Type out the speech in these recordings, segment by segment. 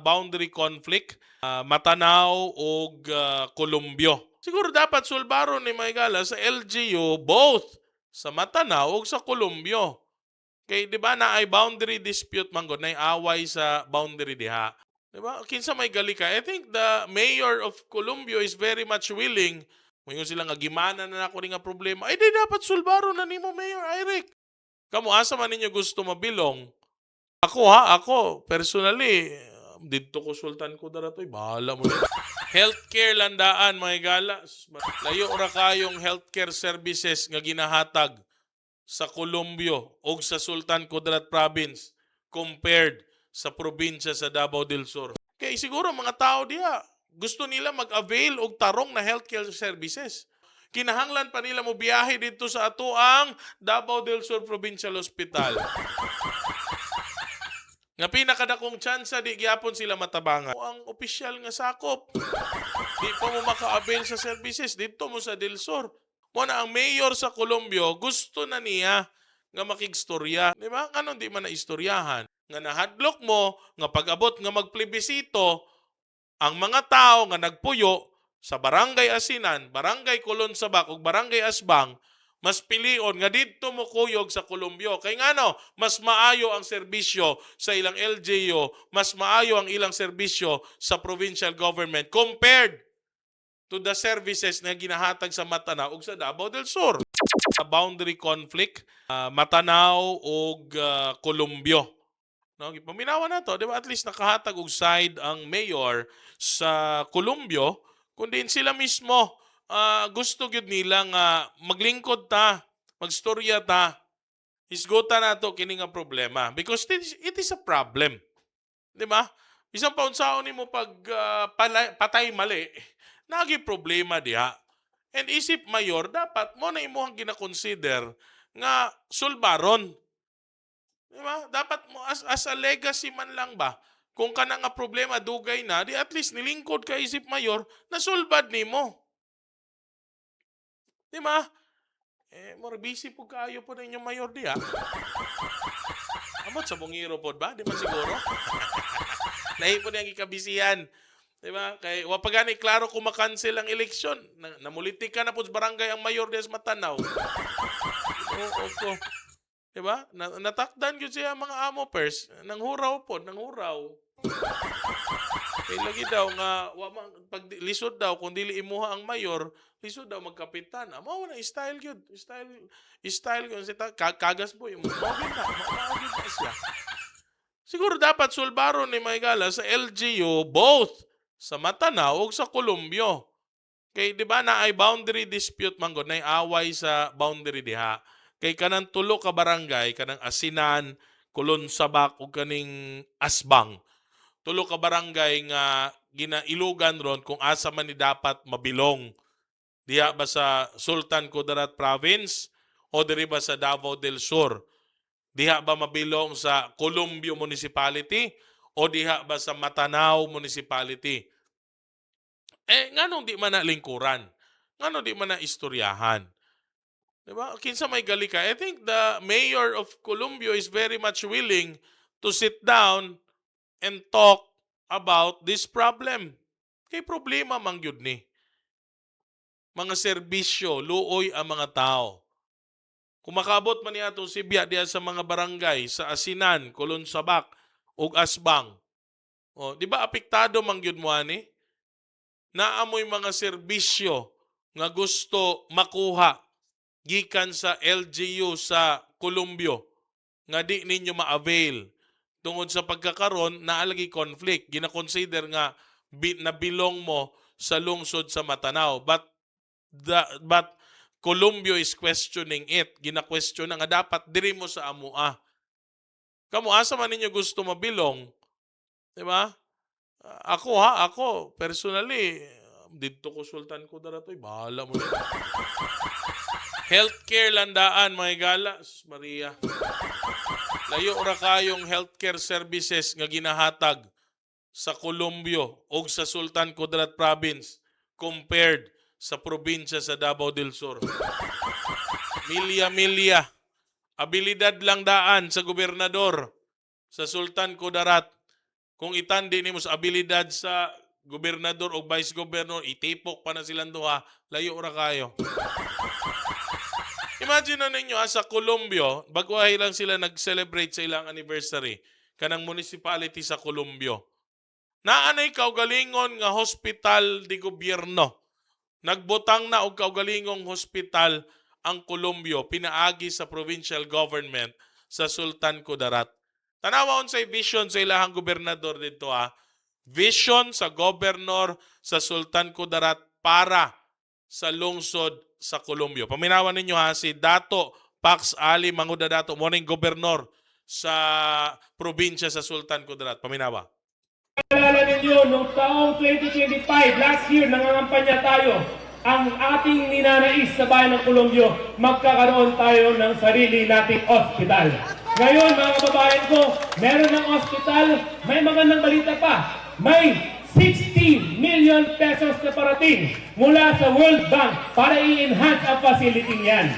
boundary conflict, Matanao ug Columbio. Siguro dapat sulbaron ni Maygala sa LGU both sa Matanao ug sa Columbio. Kay di ba na ay boundary dispute man gud, nay away sa boundary diha. Di ba? Kinsa may gali ka. I think the mayor of Columbio is very much willing. Ngayon sila nga gimana na nako nga problema. Ay di dapat sulbaron na nimo Mayor Eric. Kamu asa man ninyo gusto mabilong? Ako personally, dito ko sultan ko daratoy, bahala mo. Healthcare landaan mga gala. Layo ra kayong healthcare services nga ginahatag sa Columbio o sa Sultan Kudarat Province compared sa probinsya sa Davao del Sur. Kaya siguro mga tao diya, gusto nila mag-avail og tarong na healthcare services. Kinahanglan pa nila mo biyahe dito sa atoang Davao del Sur Provincial Hospital. Nga pinakadakong tsansa di gyapon sila matabangan. Ang opisyal nga sakop, di pa mo maka-avail sa services dito mo sa Del Sur. Muna ang mayor sa Columbio, gusto na niya nga makigstorya. Di ba? Ano di man na istoryahan? Nga nahadlok mo, nga pag-abot nga magplebisito, ang mga tao nga nagpuyo sa Barangay Asinan, Barangay Colonsabak ug Barangay Asbang, mas pilion nga dito mo kuyog sa Columbio. Kay ngano, mas maayo ang serbisyo sa ilang LGU, mas maayo ang ilang serbisyo sa provincial government compared to the services na ginahatag sa Matanao ug sa Davao del Sur. Sa boundary conflict, Matanao ug Columbio. No, gipaminawan na to, di ba? At least nakahatag og side ang mayor sa Columbio, kundi sila mismo gusto gyud nila nga maglingkod ta, magstorya ta, isgota na to kini nga problema because it is a problem. Di ba? Isang paunsaon nimo pag patay mali, nagi problema diha. And isip mayor, dapat mo na imuhang gina-consider nga sulbaron. Diba? Dapat mo as a legacy man lang ba? Kung kana nga problema dugay na, di at least nilingkod ka isip mayor na sulbad nimo. Di ba? More busy po kayo po na inyong mayor diha. Amot sa bungiro po ba? Di man siguro? Lahi po na yung ikabisihan. Diba? Kay wapagani klaro kung makancel ang eleksyon. Namulitik ka na po sa barangay ang mayor des Matanao. Oo. Diba? Natakdan yun siya mga amo pers. Nanghuraw po, nanghuraw. Kay lagi daw nga, pag lisod daw, kung dili imuha ang mayor, lisod daw magkapitan. Mao na, style yun. Style yun. Kagas po yung mawagin na siya. Siguro dapat sulbaron ni Maygala sa LGU both sa Matanao ug sa Columbio. Kay di ba na ay boundary dispute man gud, nay away sa boundary diha. Kay kanang tulo ka barangay, kanang Asinan, Colonsabak ug kaning Asbang. Tulo ka barangay nga ginailugan ron kung asa man ni dapat mabilong. Diha ba sa Sultan Kudarat Province o diri ba sa Davao del Sur? Diha ba mabilong sa Columbio Municipality o diha ba sa Matanao Municipality? Nganong di man na lingkuran? Nganong di man na istoryahan? Diba? Kinsa may gali ka. I think the mayor of Columbio is very much willing to sit down and talk about this problem. Kay problema man gyud ni. Mga serbisyo, luoy ang mga tao. Kung makabot man niya itong sibya diya sa mga barangay, sa Asinan, Colonsabak, ug Asbang. Di ba apektado man gyud mo ani? Naamoy mga serbisyo nga gusto makuha gikan sa LGU sa Columbio nga di ninyo ma-avail tungod sa pagkakaron naalagi conflict, gina-consider nga nabilong mo sa lungsod sa Matanao, but Columbio is questioning it. Gina-question na nga dapat diri mo sa amua. Kamu asa man ninyo gusto mabilong, di ba? Ako personally, dito ko sultan ko daratoy, bahala mo. Healthcare landaan mga gala, Maria. Layo ra kayong healthcare services nga ginahatag sa Columbio o sa Sultan Kudarat Province compared sa probinsya sa Davao del Sur. Milya, abilidad lang daan sa gobernador sa Sultan Kudarat. Kung itandi nimo sa abilidad sa gobernador o vice governor, itipok pa na silang duha, layo ra kayo. Imagine na ninyo, sa Colombia, baguhay lang sila nag-celebrate sa ilang anniversary, kanang municipality sa Colombia. Naanay kaugalingon nga hospital di gobyerno. Nagbutang na og kaugalingong hospital ang Colombia, pinaagi sa provincial government sa Sultan Kudarat. Tanawa unsay vision sa ilahang gobernador dito Vision sa governor sa Sultan Kudarat para sa lungsod sa Colombia. Paminawan ninyo si Dato Pax Ali Manguda Dato, morning gobernor sa probinsya sa Sultan Kudarat. Paminawa. Alala ninyo, noong taong 2025, last year, nangangampanya tayo. Ang ating ninanais sa bayan ng Colombia, magkakaroon tayo ng sarili nating ospital. Ngayon, mga kababayan ko, meron ng ospital, may magandang balita pa. May 60 million pesos na parating mula sa World Bank para i-enhance ang facility niyan.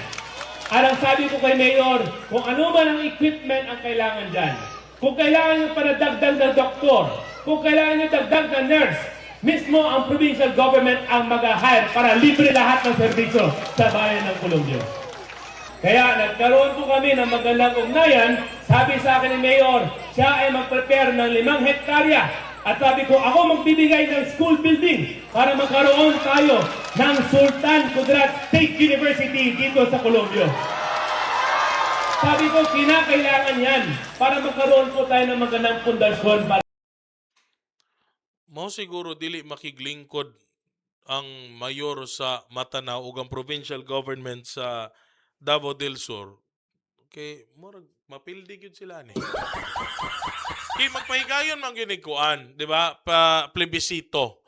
At ang sabi ko kay Mayor, kung ano man ang equipment ang kailangan dyan, kung kailangan nyo panadagdag na doktor, kung kailangan nyo dagdag na nurse, mismo ang provincial government ang mag-hire para libre lahat ng serbisyo sa bayan ng Colombia. Kaya nagkaroon po kami ng magandang ugnayan. Sabi sa akin ni Mayor, siya ay mag-prepare ng 5 hektarya. At sabi ko, ako magbibigay ng school building para magkaroon tayo ng Sultan Kudarat State University dito sa Colombia. Sabi ko, kinakailangan yan para magkaroon po tayo ng magandang pundasyon. Mao siguro dili makiglingkod ang mayor sa Matanao ug ang provincial government sa Davao del Sur. Okay, murag mapildi gyud sila ni. Kay magpahigayon man gyud kuan, di ba? Pa plebisito.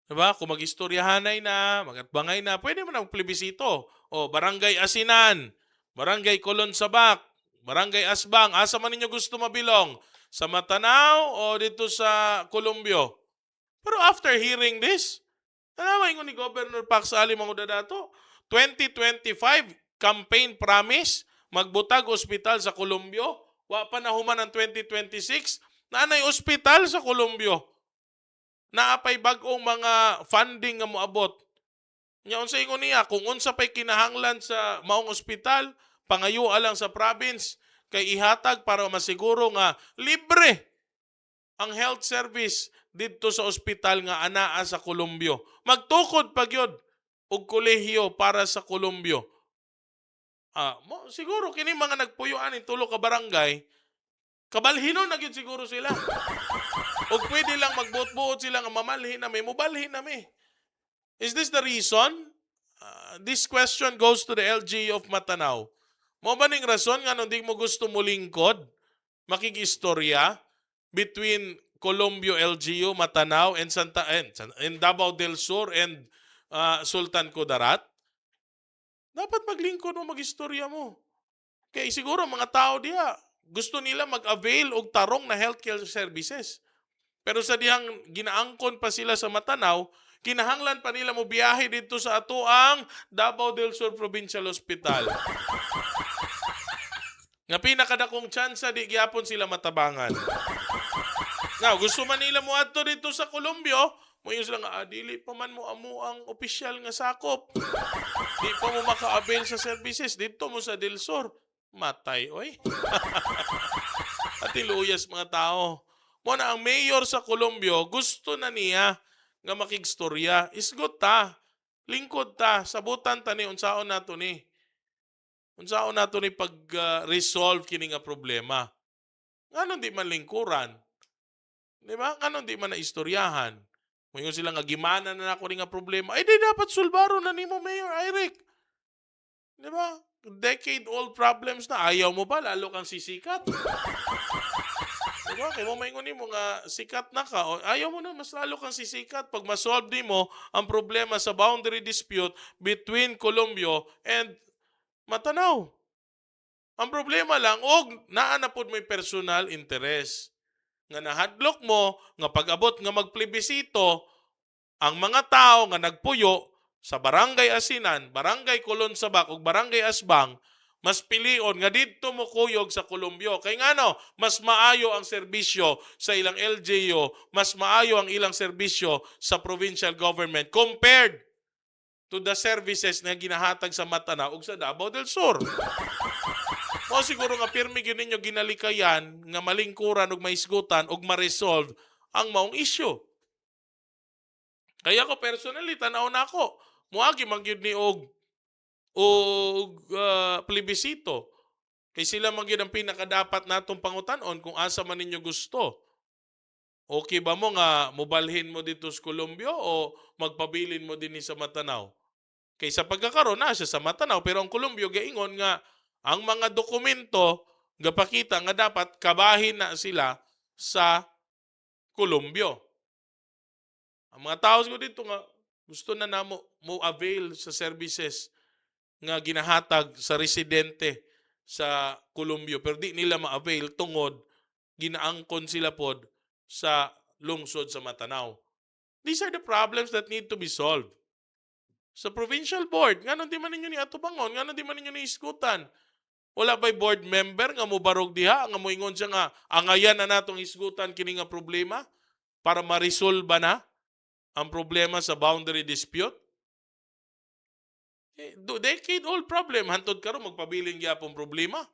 Di ba? Kung mag-istoryahanay na, magatbangay na, pwede man ang plebisito. O barangay Asinan, barangay Colon Sabak, barangay Asbang, asa man ninyo gusto mabilong? Sa Matanao o dito sa Colombia? Pero after hearing this, tanaway ko ni Governor Pax Ali Manguda Dato, 2025 campaign promise, magbutag ospital sa Colombia, wa pa na human ang 2026, naanay ospital sa Colombia. Naapay bag-ong mga funding nga moabot. Nya unsay ingon niya, kung unsa pay kinahanglan sa maong ospital, pangayua lang sa province, kay ihatag para masiguro nga libre ang health service dito sa ospital nga anaa sa Colombia. Magtukod pa gyud og kolehiyo para sa Colombia. Siguro kini mga nagpuyuan ni tulo ka barangay, kabalhinon na gyud siguro sila. O pwede lang magbuot-buot sila nga mamalhin na may mubalhin na may. Is this the reason? This question goes to the LGU of Matanao. Mo ba ning rason nga nung di mo gusto mo lingkod, makigistorya between Colombia LGU, Matanao, and Davao del Sur and Sultan Kudarat? Dapat maglingkod mo, magistorya mo. Kaya siguro mga tao diya, gusto nila mag-avail og tarong na healthcare services. Pero sa dihang ginaangkon pa sila sa Matanao, kinahanglan pa nila mo biyahe dito sa atoang Davao del Sur Provincial Hospital. Nga pinakadakong tsansa di gyapon sila matabangan. Now, gusto man nila mo adto dito sa Colombia, mo yung sila nga, dili pa man mo amo ang opisyal nga sakop. Di pa mo maka-avail sa services. Dito mo sa Del Sur. Matay, oy. At iluyas mga tao. Mo na ang mayor sa Colombia, gusto na niya nga makigstorya. Isgot ta. Lingkod ta. Sabutan ta ni unsaon nato ni. Unsaon nato ni pag-resolve kini nga problema. Ngano di man lingkuran? Di ba? Ngano di man na istoryahan? Ngayon sila nga gimana na ako ni nga problema. Ay, di dapat sulbaro na nimo Mayor Eric. Di ba? Decade-old problems na. Ayaw mo ba? Lalo kang sisikat. Di ba? Kaya mo maingon mo nga sikat na ka. O, ayaw mo na, mas lalo kang sisikat pag masolve di mo ang problema sa boundary dispute between Colombia and Matanao. Ang problema lang, naa na pod may personal interest. Nga nahadlok mo, nga pag-abot nga magplebisito, ang mga tao nga nagpuyo sa Barangay Asinan, Barangay Colon Sabak, ug Barangay Asbang, Mas pilion nga didto mo kuyog sa Columbio. Kay ngano, mas maayo ang serbisyo sa ilang LGU, mas maayo ang ilang serbisyo sa provincial government compared to the services na ginahatag sa Matanao ug sa Davao del Sur. O siguro nga pirmi gyud ninyo ginalikayan nga malingkuran ug maisgutan ug ma-resolve ang maong issue. Kaya ko personally tanaw na ako. Muagi man gyud ni plebisito. Kay sila man gyud ang pinakadapat natong pangutan-on kung asa man ninyo gusto. Okay ba mo nga mobalhin mo dito sa Columbio o magpabilin mo din sa Matanao? Kay sa pagkakaroon na siya sa Matanao pero ang Columbio gaingon nga ang mga dokumento gapakita nga dapat kabahin na sila sa Columbio. Ang mga tao ko dito nga gusto na mo avail sa services nga ginahatag sa residente sa Columbio pero di nila ma-avail tungod ginaangkon sila pod sa lungsod sa Matanao. These are the problems that need to be solved. Sa provincial board, nganon di man ninyo ni atubangon, nganon di man ninyo ni isgutan. Wala ba'y board member nga mo barog diha, nga mo ingon siya nga angayan na natong isgutan kini nga problema para ma-resolve na ang problema sa boundary dispute? Decade-old problem. Hantod karon magpabiling gyapon problema.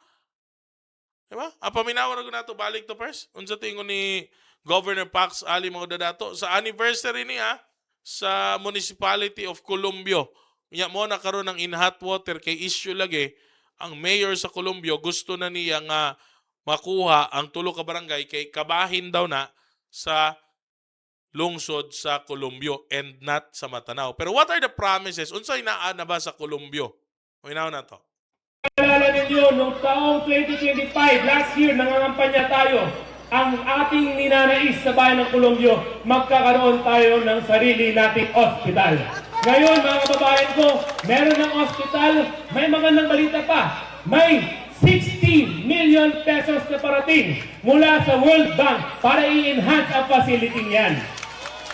Diba? Paminawan na nato balik to first. Unsa tingon ni Governor Pax Ali mga dadato sa anniversary niya sa Municipality of Columbio. Nya mo na karon ng in hot water kay issue lagi ang mayor sa Columbio gusto na niya nga makuha ang tulo ka barangay kay kabahin daw na sa lungsod sa Columbio and not sa Matanao. Pero what are the promises? Unsay naa na ba sa Columbio? Minaw na to. Alala ninyo, noong taong 2025, last year, nangangampanya tayo. Ang ating ninanais sa bayan ng Columbio, magkakaroon tayo ng sarili nating ospital. Ngayon, mga kababayan ko, meron ng ospital, may magandang balita pa. May 60 million pesos na parating mula sa World Bank para i-enhance ang facility niyan.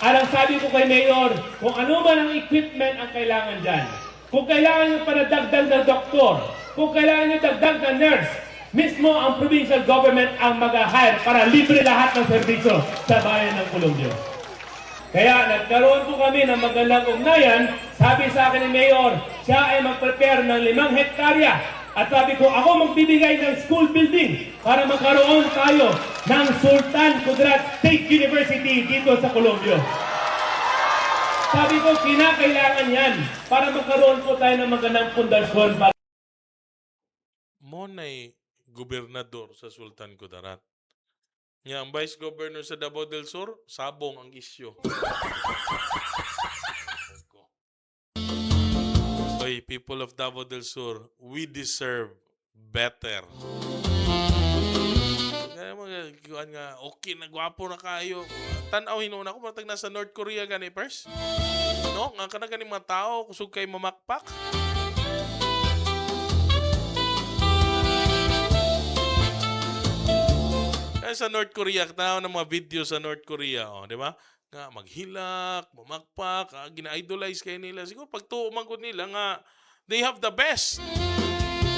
Alang sabi ko kay Mayor, kung ano man ang equipment ang kailangan dyan, kung kailangan nyo panadagdag na doktor, kung kailangan nyo dagdag na nurse, mismo ang provincial government ang mag-hire para libre lahat ng serbisyo sa bayan ng Columbio. Kaya nagkaroon po kami ng magandang ugnayan, sabi sa akin ni Mayor, siya ay mag-prepare ng 5 hektarya. At sabi ko, ako magbibigay ng school building para magkaroon tayo ng Sultan Kudarat State University dito sa Columbio. Sabi ko, kinakailangan yan para magkaroon po tayo ng magandang pundasyon para Monay gobernador sa Sultan Kudarat. Nya ang vice governor sa Davao del Sur, sabong ang isyo. Oy, people of Davao del Sur, we deserve better. Kaya mga kuan nga, okay na gwapo na kayo. Tanaw hinuuna ko, matag nasa North Korea gani pers. No, nga kana gani mga tao kusog kay mamakpak. Kaya sa North Korea, tanaw ng mga video sa North Korea, oh, di ba? Nga maghilak, mamakpak, gina-idolize kayo nila. Siguro pag tuumangkot nila nga they have the best.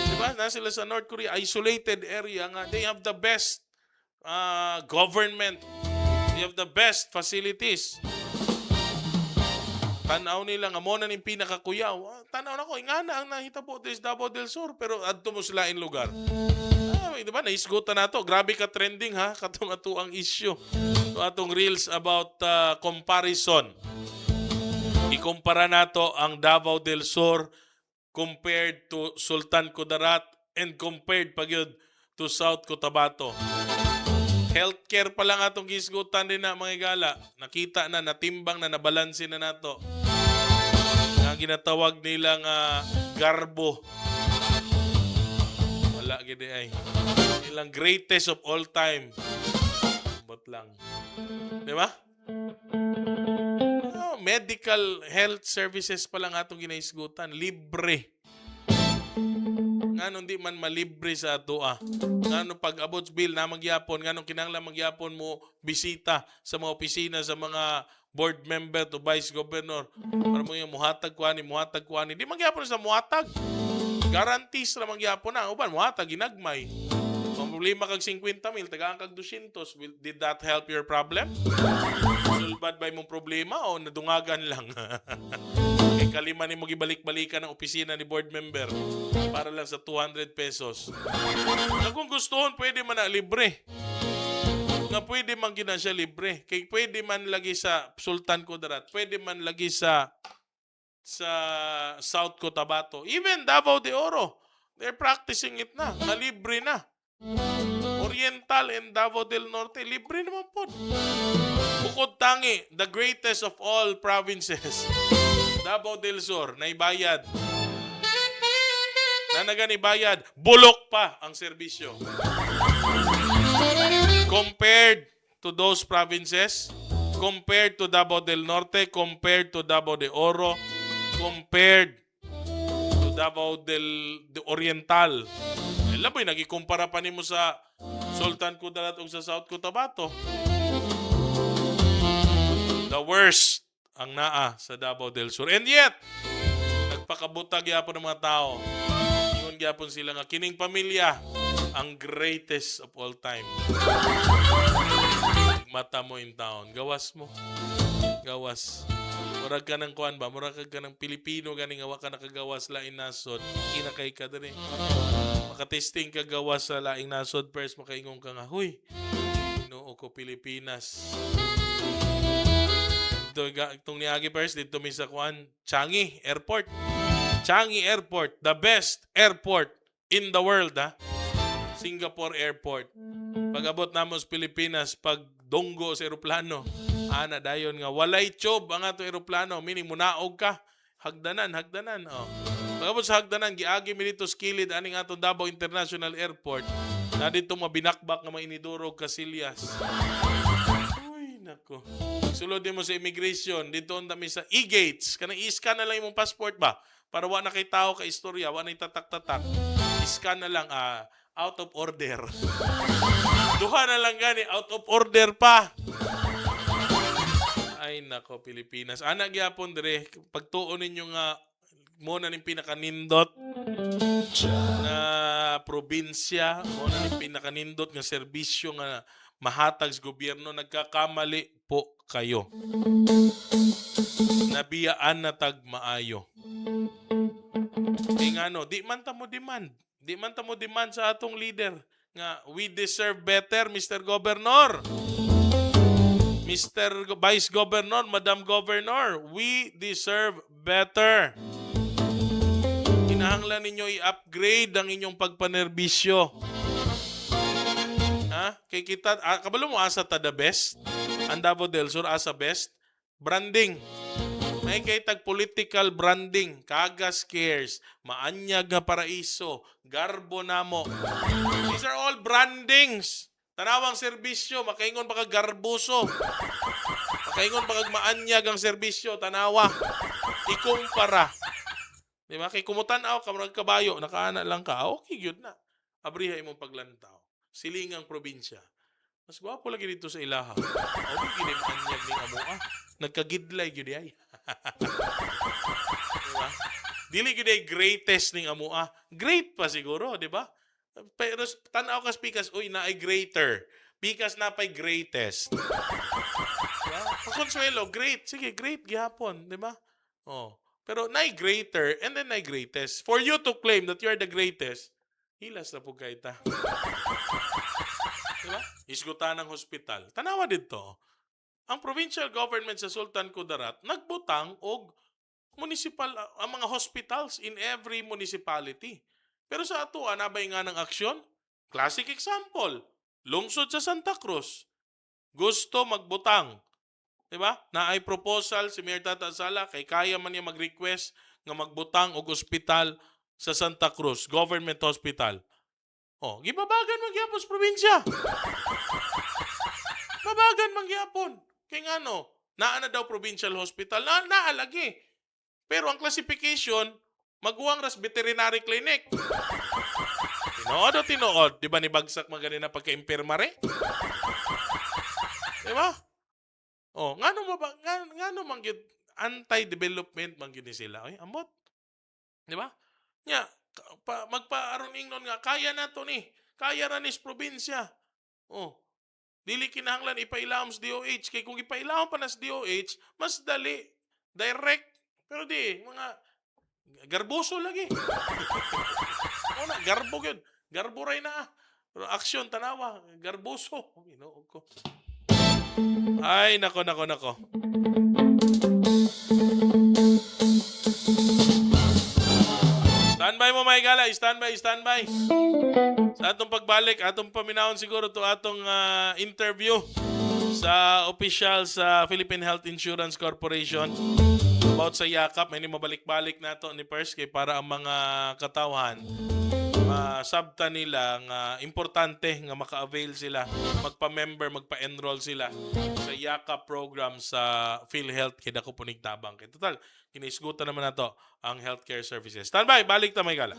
Diba? Na sila sa North Korea, isolated area nga, they have the best government. They have the best facilities. Tanaw nila nga mo na ning pinakakuyaw. Tanaw na ko, ingana ang nahita po this Davao del Sur, pero adto mo sila in lugar. Diba? Naisgutan na to. Grabe ka trending ha. Katong ato ang issue. So, atong reels about comparison. Ikumpara nato ang Davao del Sur compared to Sultan Kudarat and compared pagyud to South Cotabato. Healthcare pa lang atong gisgutan din na mga gala. Nakita na, natimbang na, nabalansin na nato. Ang ginatawag nilang garbo. Wala gini ay. Ilang greatest of all time. Bot lang. Di ba? Medical health services pa lang atong ginaisgutan. Libre. Nganon di man malibre sa ato Nganon pag abot bill na magyapon, nganon kinahanglan magyapon mo bisita sa mga opisina sa mga board member to vice governor para mo yung muhatag kuani. Di magyapon sa muhatag. Guarantees ra mangyapon na. Uban mo hata ginagmay. Kung problema kag 50,000, tagaan kag 200. Did that help your problem? Sulbad ba imong problema o nadungagan lang? Kay kalima ni mo gibalik-balikan ng opisina ni board member para lang sa 200 pesos. Na kung gustohon, pwede man na libre. Nga pwede man gina siya libre. Kay pwede man lagi sa Sultan Kudarat, pwede man lagi sa South Cotabato, even Davao de Oro. They're practicing it na. Libre na. Oriental and Davao del Norte, libre naman po. Bukod tangi, the greatest of all provinces, Davao del Sur, naibayad. Na naganibayad, bulok pa ang serbisyo. Compared to those provinces, compared to Davao del Norte, compared to Davao de Oro, compared to Davao del Oriental. Laboy, nagikumpara pa nimo sa Sultan Kudarat o sa South Cotabato. The worst ang naa sa Davao del Sur. And yet, nagpakabutag yapon ng mga tao. Ingon gyapon sila nga kining pamilya ang greatest of all time. Mata mo in town. Gawas mo. Gawas. Murag ka ng kuan ba? Murag ka ng Pilipino ganing awa ka nakagawas lain nasod. Kinakay ka diri. Makatesting ka gawas sa laing nasod first makaingon ka nga, huy, Ginoo ko Pilipinas. Itong niagi first dito mi sa kuan, Changi Airport. Changi Airport, the best airport in the world, ha? Singapore Airport. Pag-abot namo sa Pilipinas, pag donggo sa eroplano, ana dayon nga walay tube ang ato eroplano, meaning munaog ka, hagdanan. Oh. Pag-abot sa hagdanan, giagi mi dito sa kilid aning atong Davao International Airport. Na dito mabinakbak nga mainidurog Casillas. Uy, nako. Sulod mo sa immigration, dito on mi sa e-gates. Kanang i-scan na lang imong passport ba? Para wa na kay tao ka istorya, wa na tatak-tatak. I-scan na lang, out of order. Duha na lang gani, out of order pa. Ay nako, Pilipinas. Ana gyapon dire, pagtuon ninyo nga mo na ning pinakanindot na probinsya, mo na ning pinakanindot nga serbisyo nga mahatag sa gobyerno, nagkakamali po kayo. Nabiyaan na tag maayo. Ngano, di man ta mo demand. Di man ta mo demand sa atong leader nga we deserve better, Mr. Governor. Mr. Vice Governor, Madam Governor, we deserve better. Kinahanglan ninyo i-upgrade ang inyong pagpanerbisyo. Ha? Kay kita, kabalo mo asa ta the best? Ang Davao del Sur asa best? Branding. May kay tag political branding, Kagas Cares, Maanyag nga Paraiso, Garbo Namo. These are all brandings. Tanawang serbisyo, makaingon pa kag Garbuso. Makaingon pa kag Maanyag ang serbisyo, tanawa. Ikumpara. Di ba? Kay kumutan-aw ka, marag kabayo, nakaana lang ka, okay, yun na. Abriha imong paglantaw. Silingang probinsya. Mas gwapo lagi dito sa ilaha. Okay, gini Maanyag ning amoa. Nagkagidlay, yun ay. Diba? Dili gyud ay greatest ning amoa. Great pa siguro, di ba? Pero tanaw ka pikas, uy, na ay greater. Pikas na pa'y greatest. Diba? Consuelo, great. Sige, great gihapon, di ba? Oh. Pero na greater and then na greatest. For you to claim that you are the greatest, hilas na po kayo ta. Diba? Isgutan ng hospital. Tanawa dito. Ang provincial government sa Sultan Kudarat nagbutang og municipal ang mga hospitals in every municipality. Pero sa ato anabay nga ng aksyon? Classic example, lungsod sa Santa Cruz. Gusto magbutang. 'Di ba? Naay proposal si Mayor Tata Sala kay kaya man niya mag-request nga magbutang og ospital sa Santa Cruz, government hospital. Oh, gibabagan man gyapon sa probinsya. Babagan man gyapon. Kaya nga no, naa na daw provincial hospital, naalagi. Pero ang classification, maguwang ras veterinary clinic. Tinood. Di ba ni bagsak magani na pagka-impirmare? Di ba? Oh, ngano man gyud anti-development man gyud ni sila. Ay, ambot. Di ba? Nya, magpaaron ingnon nga kaya nato ni. Kaya ra nis probinsya. Oh. Dili kinahanglan ipailawom sa DOH kay kung ipailawom pa na sa DOH, mas dali, direct. Pero di mga garboso lagi. Una, garbo gyud. Garbo ray na. Pero aksyon tanawa, garboso. Ginoo ko. Ay, nako. Standby mo, may gala. Standby. Sa atong pagbalik, atong paminahon siguro to atong interview sa official sa Philippine Health Insurance Corporation about sa yakap. May mabalik-balik na to ni Pers kay para ang mga katawhan sabta nila nga importante nga maka-avail sila, magpa-member, magpa-enroll sila sa yakap program sa PhilHealth kay dako punig tabang. Kay total, kinisgutan naman nato ang healthcare services. Standby, balik ta may gala.